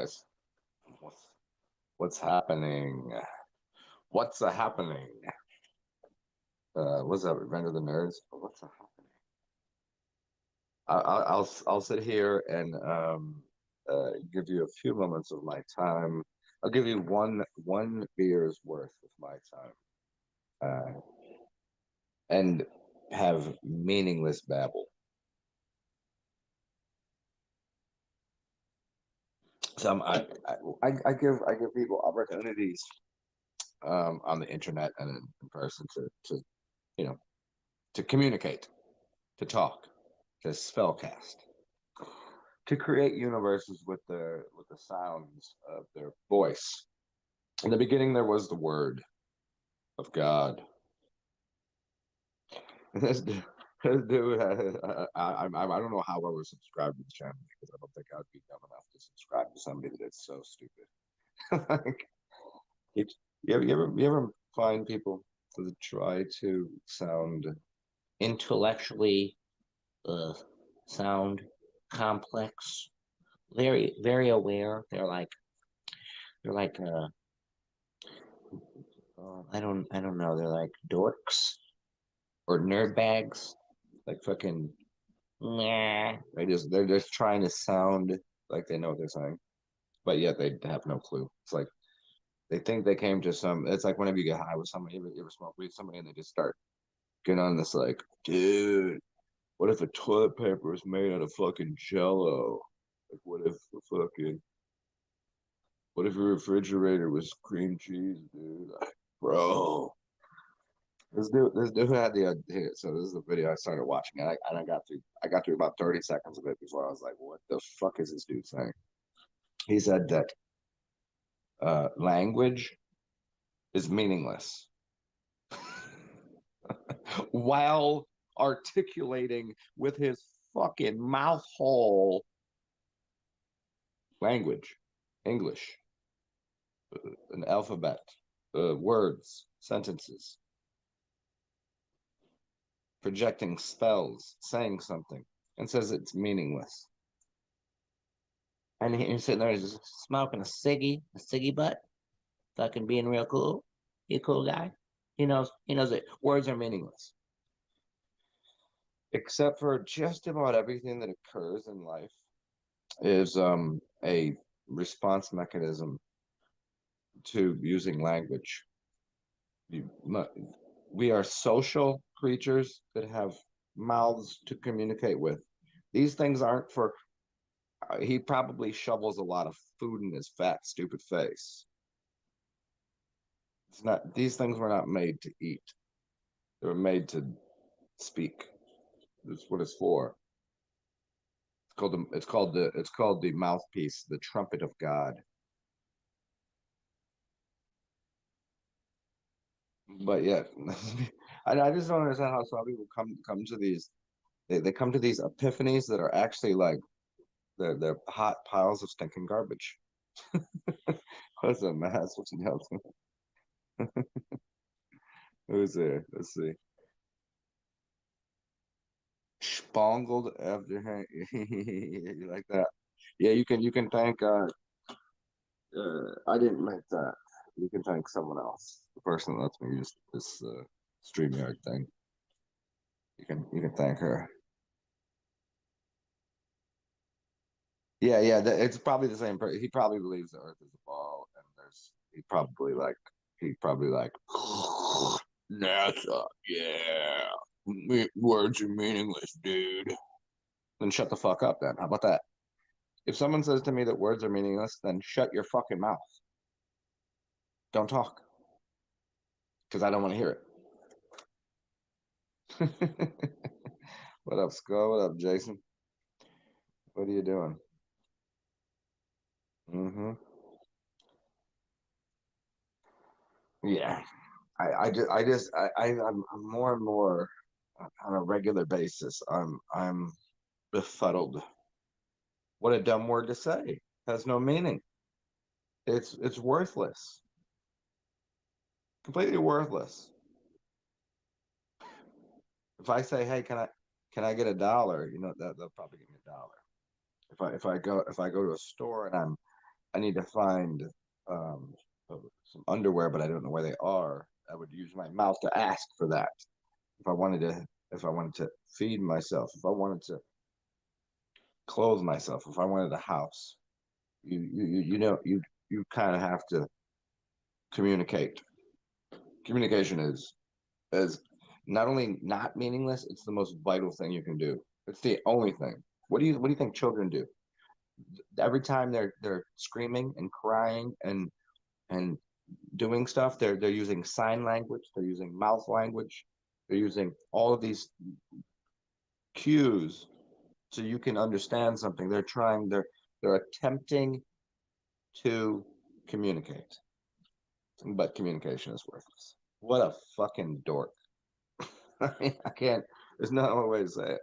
guys. What's happening? What's a happening? What's up, Revenge of the Nerds? What's a happening? I'll sit here and give you a few moments of my time. I'll give you one beer's worth of my time, and have meaningless babble. I give people opportunities on the internet and in person to you know to communicate, to talk, to spellcast, to create universes with the sounds of their voice. In the beginning, there was the Word of God. This dude, I don't know how I was subscribed to the channel because I don't think I'd be dumb enough to subscribe to somebody that's so stupid. Like, you ever find people that try to sound intellectually sound complex, very aware. They're like I don't know. They're like dorks or nerd bags, like fucking. Nah. They're just trying to sound like they know what they're saying, but yet they have no clue. It's like they think they came to some. It's like whenever you get high with somebody, you ever smoke weed with somebody, and they just start getting on this like, dude, what if a toilet paper is made out of fucking Jello? Like, what if your refrigerator was cream cheese, dude? Like, bro, this dude had the idea. So this is the video I started watching, and I got through about 30 seconds of it before I was like, what the fuck is this dude saying? He said that language is meaningless while articulating with his fucking mouth hole language, English, an alphabet, words, sentences, projecting spells, saying something, and says it's meaningless. And he's sitting there just smoking a ciggy butt, fucking being real cool. He a cool guy. He knows that words are meaningless. Except for just about everything that occurs in life is a response mechanism to using language. We are social creatures that have mouths to communicate with. These things aren't for. He probably shovels a lot of food in his fat, stupid face. It's not. These things were not made to eat. They were made to speak. That's what it's for. It's called the mouthpiece, the trumpet of God. But yeah, I just don't understand how some people come to these. They come to these epiphanies that are actually like they're hot piles of stinking garbage. What's up, Matt? What's else? Who's there? Let's see. Spangled after hang. You like that? Yeah, you can thank I didn't make that. You can thank someone else. The person that lets me use this StreamYard thing. You can thank her. Yeah, yeah. It's probably the same person. He probably believes the Earth is a ball, and he probably like NASA. Yeah, words are meaningless, dude. Then shut the fuck up. Then how about that? If someone says to me that words are meaningless, then shut your fucking mouth. Don't talk because I don't want to hear it. What up, Skull? What up, Jason? What are you doing? Mm-hmm. Yeah. I'm more and more on a regular basis. I'm befuddled. What a dumb word to say. Has no meaning. It's worthless. Completely worthless. If I say, "Hey, can I get $1?" That they'll probably give me $1. If I go to a store and I need to find some underwear, but I don't know where they are. I would use my mouth to ask for that. If I wanted to feed myself, if I wanted to clothe myself, if I wanted a house, you kind of have to communicate. Communication is not only not meaningless, it's the most vital thing you can do. It's the only thing. What do you think children do? Every time they're screaming and crying and doing stuff, they're using sign language, they're using mouth language, they're using all of these cues so you can understand something. They're attempting to communicate, but communication is worthless. What a fucking dork. I mean, I can't. There's no other way to say it.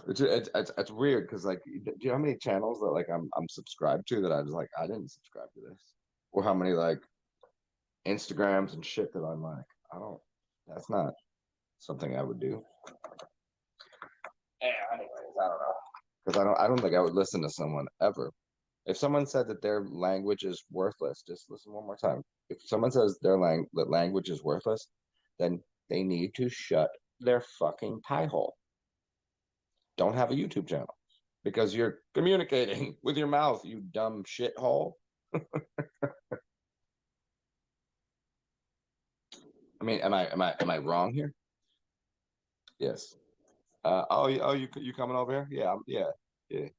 It's weird because like, do you know how many channels that like I'm subscribed to that I was like I didn't subscribe to this, or how many like Instagrams and shit that I'm like I don't. That's not something I would do. Yeah, anyways, I don't know because I don't think I would listen to someone ever. If someone said that their language is worthless, just listen one more time. If someone says that language is worthless, then they need to shut their fucking pie hole. Don't have a YouTube channel because you're communicating with your mouth, you dumb shithole. I mean, am I wrong here? Yes. You coming over here? Yeah, yeah.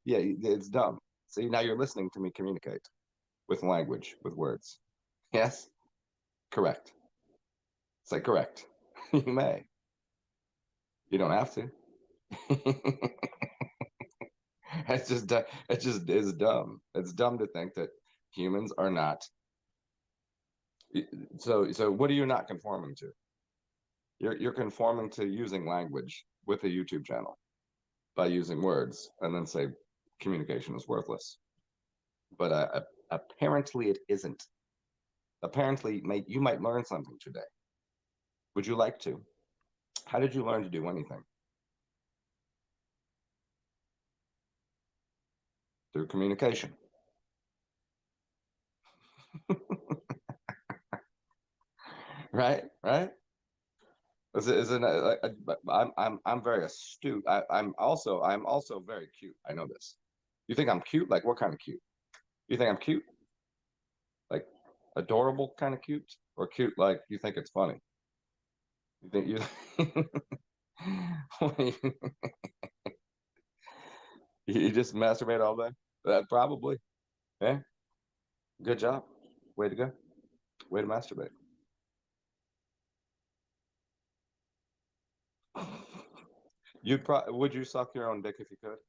It's dumb. See, now you're listening to me communicate with language, with words. Yes, correct. Say correct. You may. You don't have to. It just is dumb. It's dumb to think that humans are not. So what are you not conforming to? You're conforming to using language with a YouTube channel by using words and then say communication is worthless. But apparently it isn't. Apparently, you might learn something today. Would you like to? How did you learn to do anything? Through communication. Right? Right? Is it I'm very astute. I'm also very cute. I know this. You think I'm cute? Like what kind of cute? You think I'm cute? Like adorable kind of cute? Or cute like you think it's funny? You think you just masturbate all day? Probably. Yeah. Good job. Way to go. Way to masturbate. Would you suck your own dick if you could?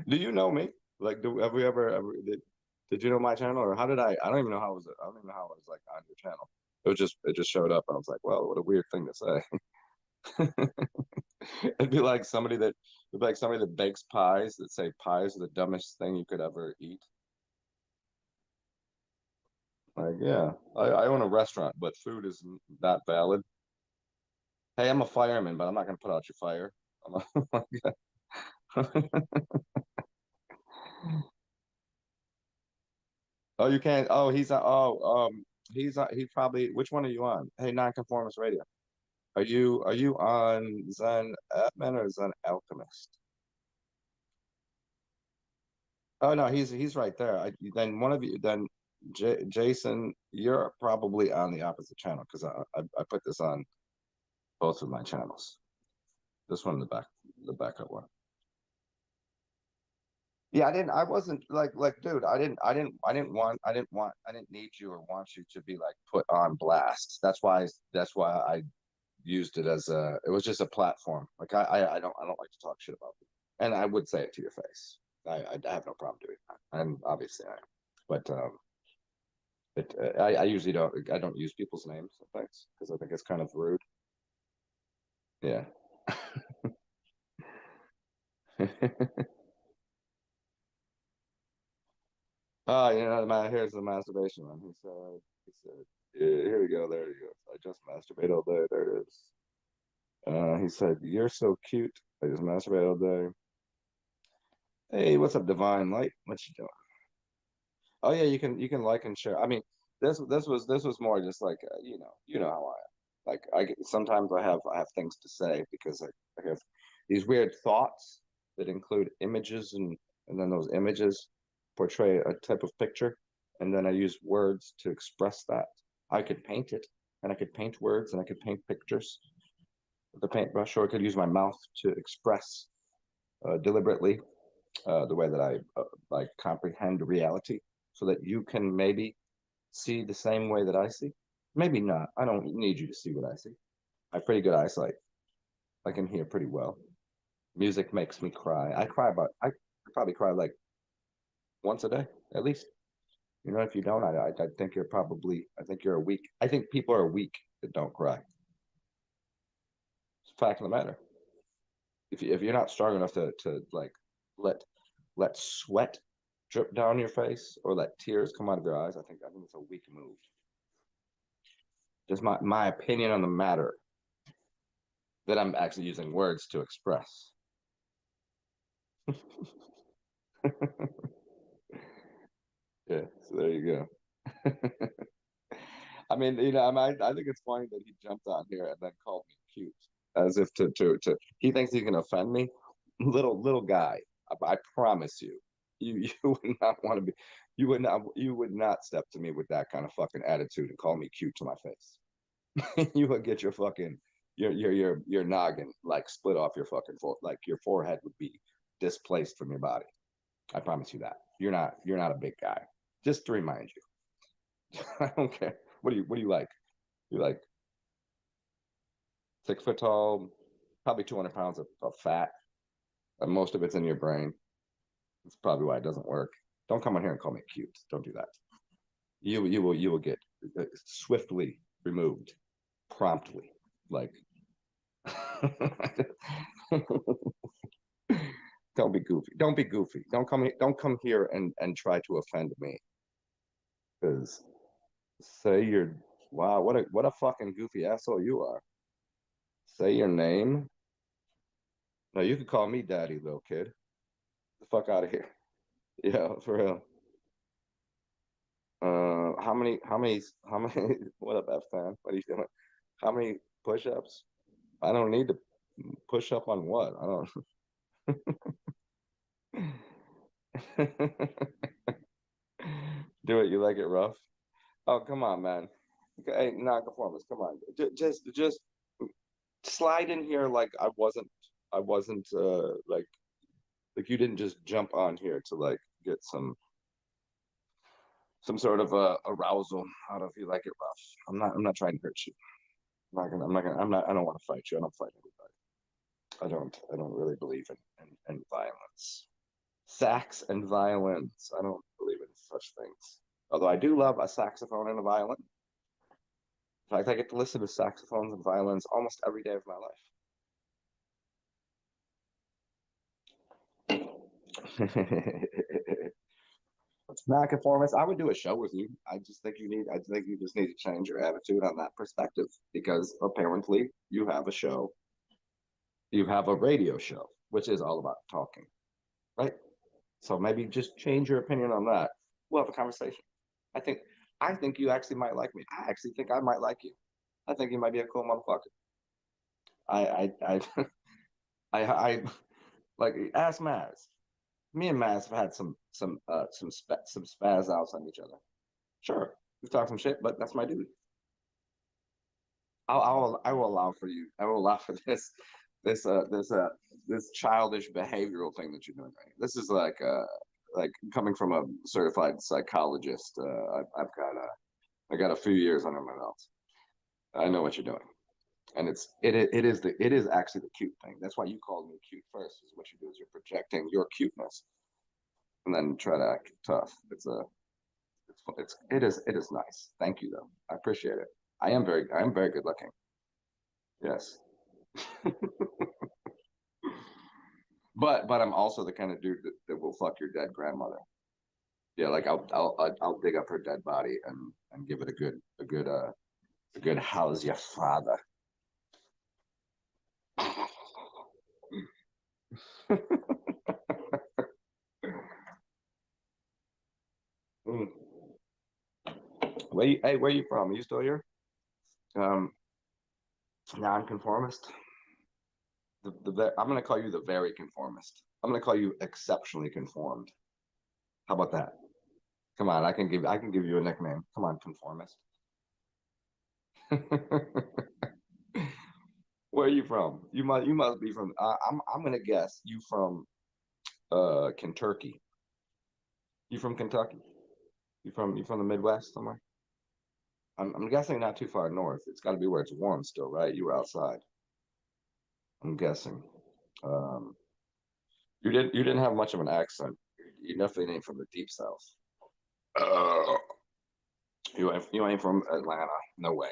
Do you know me? Like, have we did you know my channel or how did I don't even know how I don't even know how I was like on your channel. It just showed up and I was like, well, what a weird thing to say. It'd be like somebody that bakes pies that say pies are the dumbest thing you could ever eat. Like, yeah, I own a restaurant, but food is not valid. Hey, I'm a fireman, but I'm not gonna put out your fire. Oh, you can't. Oh, he's probably. Which one are you on? Hey, Nonconformist Radio. Are you on Zen-Atman or Zen Alchemist? Oh no, he's right there. Then one of you, then Jason, you're probably on the opposite channel because I put this on both of my channels. This one, the backup one. Yeah, I wasn't like, dude, I didn't need you or want you to be like put on blast. That's why I used it as it was just a platform. Like I don't like to talk shit about people. And I would say it to your face. I have no problem doing that. And obviously I am. But I usually don't use people's names and things because I think it's kind of rude. Yeah. Oh, here's the masturbation one. He said, yeah, here we go. There you go. I just masturbate all day. There it is. He said, "You're so cute. I just masturbate all day." Hey, what's up, Divine Light? What you doing? Oh yeah, you can like and share. I mean, this was more just like you know how I am. Like sometimes I have things to say because I have these weird thoughts that include images and then those images portray a type of picture, and then I use words to express that. I could paint it, and I could paint words, and I could paint pictures with a paintbrush, or I could use my mouth to express deliberately the way that I like comprehend reality, so that you can maybe see the same way that I see. Maybe not. I don't need you to see what I see. I have pretty good eyesight. I can hear pretty well. Music makes me cry. I probably cry like once a day at least. You know, if you don't, I think I think you're a weak. I think people are weak that don't cry. It's a fact of the matter. If you're not strong enough to like let let sweat drip down your face or let tears come out of your eyes, I think it's a weak move. Just my opinion on the matter that I'm actually using words to express. Yeah, so there you go. I mean, I think it's funny that he jumped on here and then called me cute, as if to he thinks he can offend me. Little guy, I promise you, you would not want to be, you would not step to me with that kind of fucking attitude and call me cute to my face. You would get your fucking your noggin like split off your fucking like your forehead would be displaced from your body. I promise you that. You're not a big guy. Just to remind you. I don't care. What do you like? You like 6 foot tall, probably 200 pounds of fat, and most of it's in your brain. That's probably why it doesn't work. Don't come on here and call me cute. Don't do that. You will get swiftly removed, promptly. Like, don't be goofy. Don't be goofy. Don't come here and try to offend me. Because say you're wow, what a fucking goofy asshole you are. Say your name. No, you can call me daddy, little kid. The fuck out of here. Yeah, for real. How many, what up, F-Fan? What are you doing? How many push-ups? I don't need to push up on what? I don't. Do it. You like it rough? Oh, come on, man. Okay, hey, non-conformist, come on. Just slide in here like I wasn't like you didn't just jump on here to like get some sort of arousal out of you like it rough. I'm not trying to hurt you. I don't want to fight you. I don't fight anybody. I don't really believe in violence. Sax and violence. I don't believe in such things. Although I do love a saxophone and a violin. In fact, I get to listen to saxophones and violins almost every day of my life. Non-conformist. I would do a show with you. I think you just need to change your attitude on that perspective because apparently you have a show, you have a radio show, which is all about talking, right? So maybe just change your opinion on that. We'll have a conversation. I think I think you actually might like me. I actually think I might like you. I think you might be a cool motherfucker. I I like ask Maz. Me and Maz have had some spaz outs on each other. Sure, we've talked some shit, but that's my dude. I will allow for you. I will allow for this this childish behavioral thing that you're doing right. This is like coming from a certified psychologist. I got a few years under my belt. I know what you're doing, and it is actually the cute thing. That's why you called me cute first. Is what you do is you're projecting your cuteness and then try to act tough. It is nice. Thank you though. I appreciate it. I am very good looking. Yes. But I'm also the kind of dude that will fuck your dead grandmother. Yeah, like I'll dig up her dead body and give it a good how's your father. Where you from? Are you still here? Um, Nonconformist. I'm gonna call you the very conformist. I'm gonna call you exceptionally conformed. How about that? Come on, I can give you a nickname. Come on, conformist. Where are you from? You must be from. I'm gonna guess you from Kentucky. You from Kentucky? You from the Midwest somewhere? I'm guessing not too far north. It's got to be where it's warm still, right? You were outside. I'm guessing. Um, you didn't have much of an accent. You definitely ain't from the deep south. Uh, you ain't from Atlanta. No way.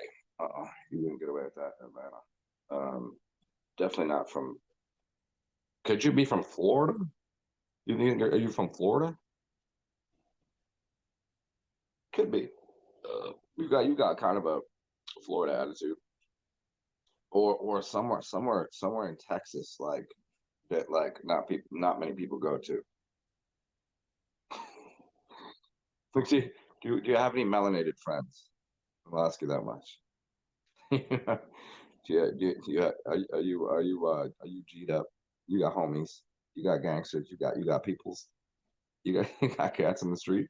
You wouldn't get away with that, Atlanta. Um, Definitely not from. Could you be from Florida? Are you from Florida? Could be. You got kind of a Florida attitude, or somewhere in Texas, like that, like not many people go to. Like, do you have any melanated friends? I'll ask you that much. Are you G'd up? You got homies. You got gangsters. You got peoples. You got cats in the street.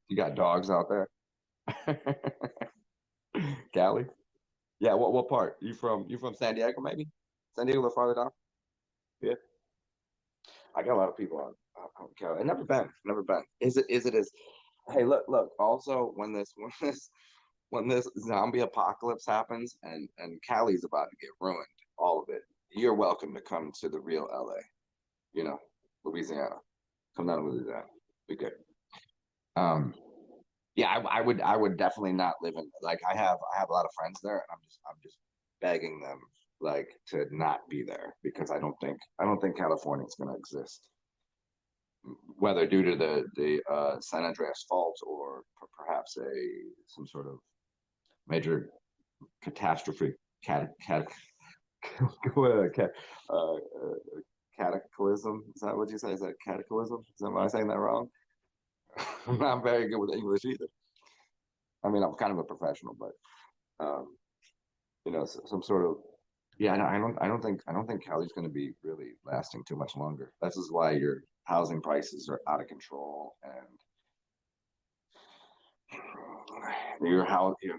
You got dogs out there. Cali. Yeah. What part? You from San Diego maybe? San Diego, a little farther down. Yeah. I got a lot of people on Cali. I've never been. Never been. Is it as? Hey, look. Also, when this zombie apocalypse happens and Cali's about to get ruined, all of it, you're welcome to come to the real LA. You know, Louisiana. Come down to Louisiana. Be good. Um, yeah, I would definitely not live in like I have a lot of friends there, and I'm just begging them like to not be there because I don't think California is going to exist, whether due to the San Andreas fault or perhaps a some sort of major catastrophe, cat, cat, uh, cataclysm. Is that what you say? Is that cataclysm? Am I saying that wrong? I'm not very good with English either. I mean, I'm kind of a professional, but um, some sort of yeah. I don't think Cali's going to be really lasting too much longer. This is why your housing prices are out of control, and your house, the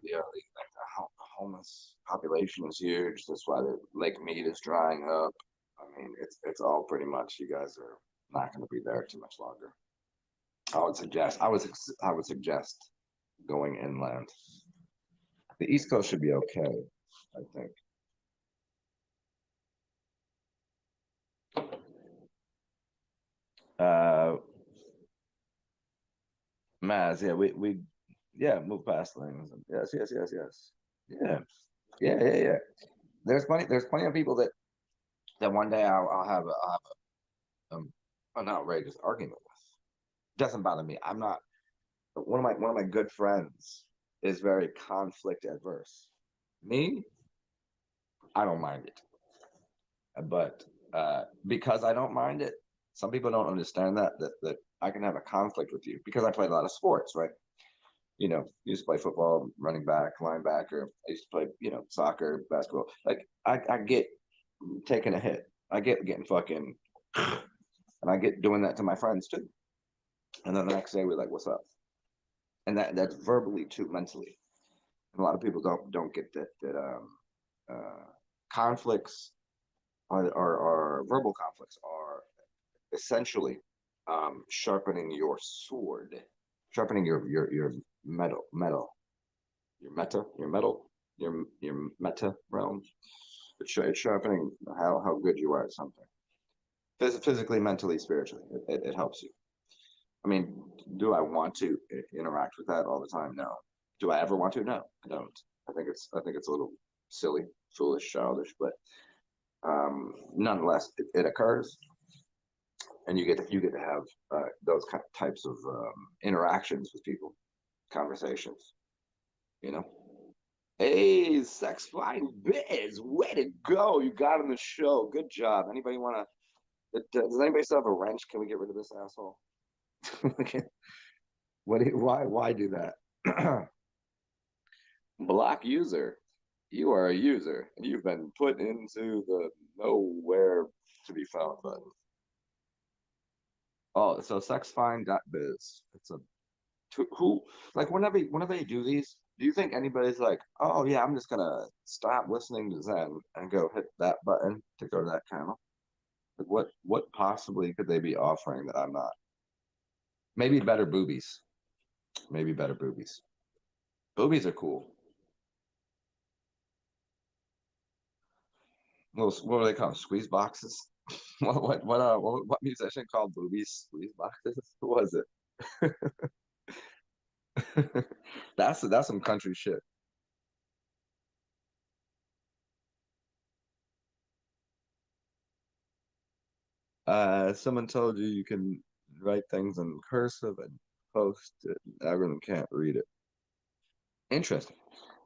homeless population is huge. That's why the Lake Mead is drying up. I mean, it's all pretty much. You guys are not going to be there too much longer. I would suggest going inland. The East Coast should be okay, I think. Uh, Maz, yeah, move past things. Yes. Yeah, yeah. There's plenty of people that one day I'll have an outrageous argument with. Doesn't bother me. I'm not one of my good friends is very conflict adverse. Me, I don't mind it, but because I don't mind it, some people don't understand that I can have a conflict with you because I played a lot of sports, right? Used to play football, running back, linebacker. I used to play, soccer, basketball. Like I get taking a hit. I get getting fucking, and I get doing that to my friends too. And then the next day we're like, "What's up?" And that's verbally too mentally. And a lot of people don't get uh, conflicts are verbal conflicts are essentially sharpening your sword, sharpening your metal, your meta realm. It's sharpening how good you are at something. Physically, mentally, spiritually, it helps you. I mean, do I want to interact with that all the time? No. Do I ever want to? No, I don't. I think it's a little silly, foolish, childish, but nonetheless, it occurs, and you get to have those types of interactions with people, conversations. You know. Hey, Sex Flying Biz, way to go! You got on the show. Good job. Anybody want to? Does anybody still have a wrench? Can we get rid of this asshole? Why do that? Block user. You are a user, and you've been put into the nowhere to be found button. Oh, so sexfind.biz. It's a who like whenever you do these, do you think anybody's like, oh yeah, I'm just gonna stop listening to Zen and go hit that button to go to that channel? Like what possibly could they be offering that I'm not? Maybe better boobies. Maybe better boobies. Boobies are cool. What were they called? Squeeze boxes? What musician called boobies squeeze boxes? Who was it? That's some country shit. Someone told you you can write things in cursive and post it. Everyone can't read it. Interesting.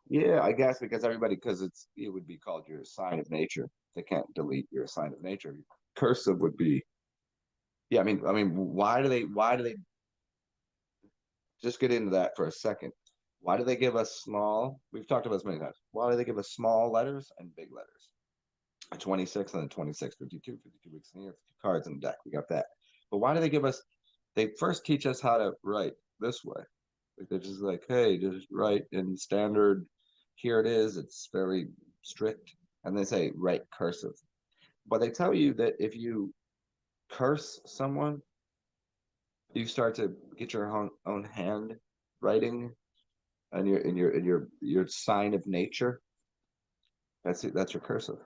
Yeah, I guess because it would be called your sign of nature. They can't delete your sign of nature. Cursive would be. Yeah, I mean, why do they just get into that for a second? Why do they give us small? We've talked about this many times. Why do they give us small letters and big letters? A 26 and a 26, 52, 52 weeks in a year, 50 cards in the deck. We got that. But why do they give us? They first teach us how to write this way. Like they're just like, hey, just write in standard. Here it is. It's very strict. And they say write cursive. But they tell you that if you curse someone, you start to get your own hand writing and your sign of nature. That's it. That's your cursive.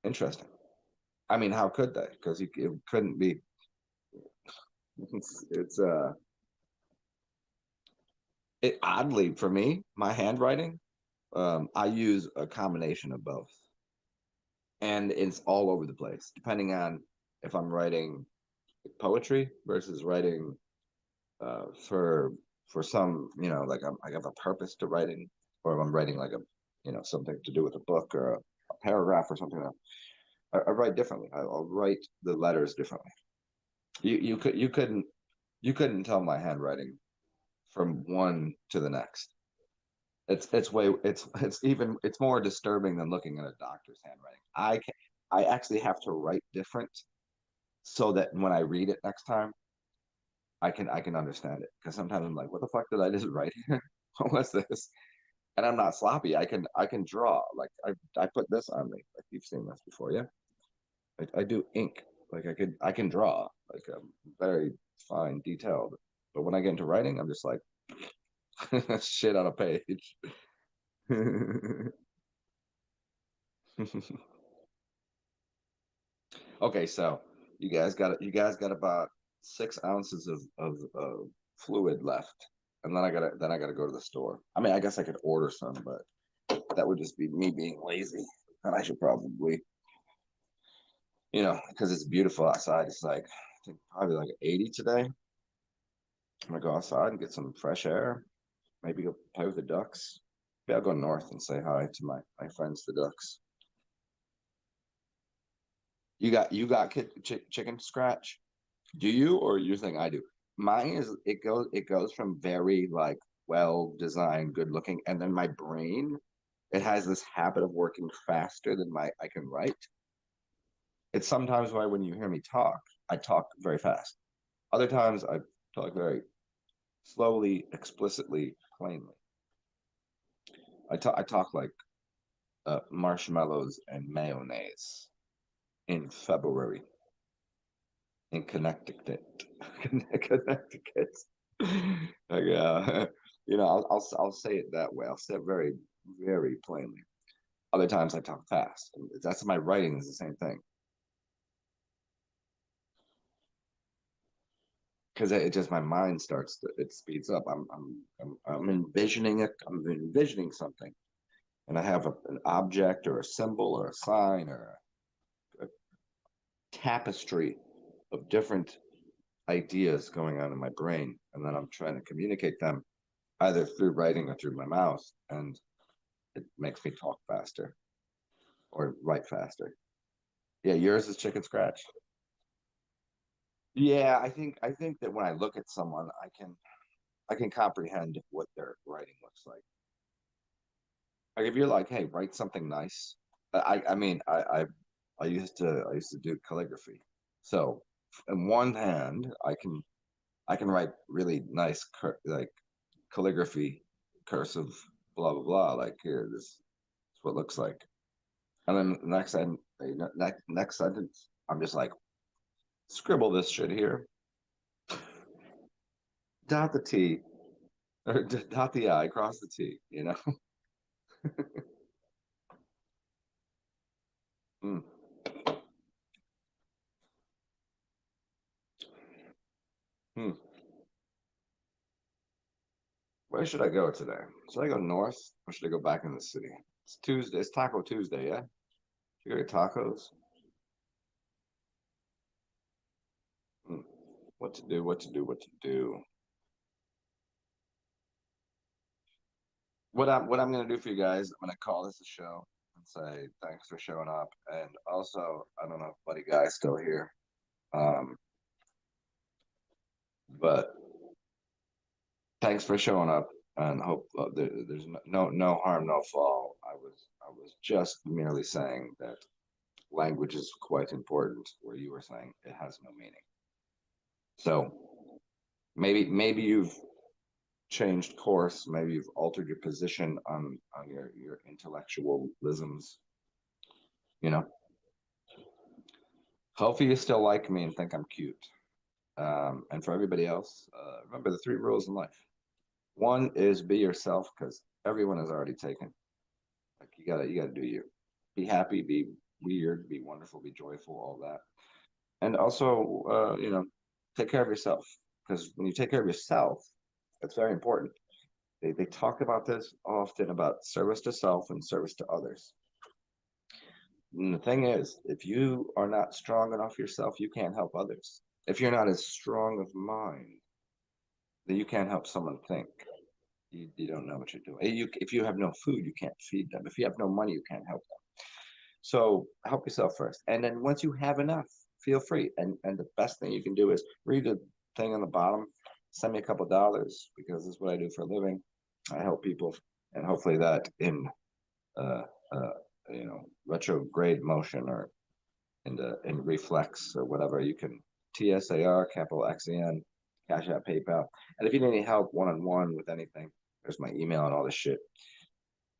Interesting. I mean, how could they? Because it couldn't be. It's it oddly for me, my handwriting. I use a combination of both, and it's all over the place, depending on if I'm writing poetry versus writing for some, like I have a purpose to writing, or if I'm writing like something to do with a book or a paragraph or something. I write differently. I'll write the letters differently. You couldn't tell my handwriting from one to the next. It's more disturbing than looking at a doctor's handwriting. I actually have to write different so that when I read it next time, I can understand it. Because sometimes I'm like, what the fuck did I just write here? What was this? And I'm not sloppy. I can draw. Like I put this on me. Like you've seen this before, yeah. I do ink. Like I can draw like very fine, detailed. But when I get into writing, I'm just like shit on a page. Okay, so you guys got about 6 ounces of fluid left, and then I gotta go to the store. I mean, I guess I could order some, but that would just be me being lazy, and I should probably, because it's beautiful outside. It's like I think probably like 80 today. I'm gonna go outside and get some fresh air. Maybe go play with the ducks. Maybe I'll go north and say hi to my friends, the ducks. You got chicken scratch? Do you or you think I do? Mine is it goes from very like well designed, good looking, and then my brain it has this habit of working faster than my I can write. It's sometimes why when you hear me talk, I talk very fast. Other times I talk very slowly, explicitly, plainly. I talk like marshmallows and mayonnaise in February in Connecticut. Connecticut. Like, I'll say it that way. I'll say it very, very plainly. Other times I talk fast. That's my writing is the same thing because it just my mind it speeds up. I'm envisioning it. I'm envisioning something, and I have an object or a symbol or a sign or a tapestry of different ideas going on in my brain, and then I'm trying to communicate them either through writing or through my mouth, and it makes me talk faster or write faster. Yeah, yours is chicken scratch. Yeah, I think that when I look at someone, I can. I can comprehend what their writing looks like. Like if you're like, hey, write something nice. I used to do calligraphy. So in one hand, I can write really nice like calligraphy, cursive, blah blah blah. Like here, this is what it looks like. And then next sentence, I'm just like, scribble this shit here, dot the T, or dot the I, cross the T. Mm. Hmm. Where should I go today? Should I go north or should I go back in the city? It's Tuesday. It's Taco Tuesday, yeah? Should I go get tacos? Hmm. What to do, what to do, what to do. What I'm gonna do for you guys, I'm gonna call this a show and say thanks for showing up. And also, I don't know if Buddy Guy's still here. Um, but thanks for showing up and hope there's no harm, no foul. I was just merely saying that language is quite important, where you were saying it has no meaning. So maybe you've changed course, maybe you've altered your position on your intellectualisms. You know, hopefully you still like me and think I'm cute. And for everybody else, remember the three rules in life. One is be yourself because everyone is already taken. Like you gotta do you. Be happy, be weird, be wonderful, be joyful, all that. And also, take care of yourself because when you take care of yourself, it's very important. They talk about this often about service to self and service to others. And the thing is, if you are not strong enough yourself, you can't help others. If you're not as strong of mind, then you can't help someone think. You don't know what you're doing. If you have no food, you can't feed them. If you have no money, you can't help them. So help yourself first. And then once you have enough, feel free. And the best thing you can do is read the thing on the bottom, send me a couple dollars because this is what I do for a living. I help people, and hopefully that in uh, uh, retrograde motion or in reflex or whatever you can TSAR capital XEN, Cash App, PayPal. And if you need any help one on one with anything, there's my email and all this shit.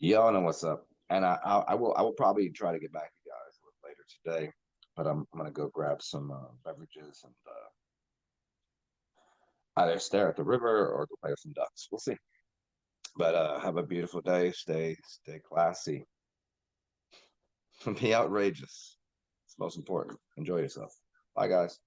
Y'all know what's up. And I will probably try to get back to you guys a little later today, but I'm gonna go grab some beverages and either stare at the river or go play with some ducks. We'll see. But have a beautiful day. Stay classy. Be outrageous. It's most important. Enjoy yourself. Bye, guys.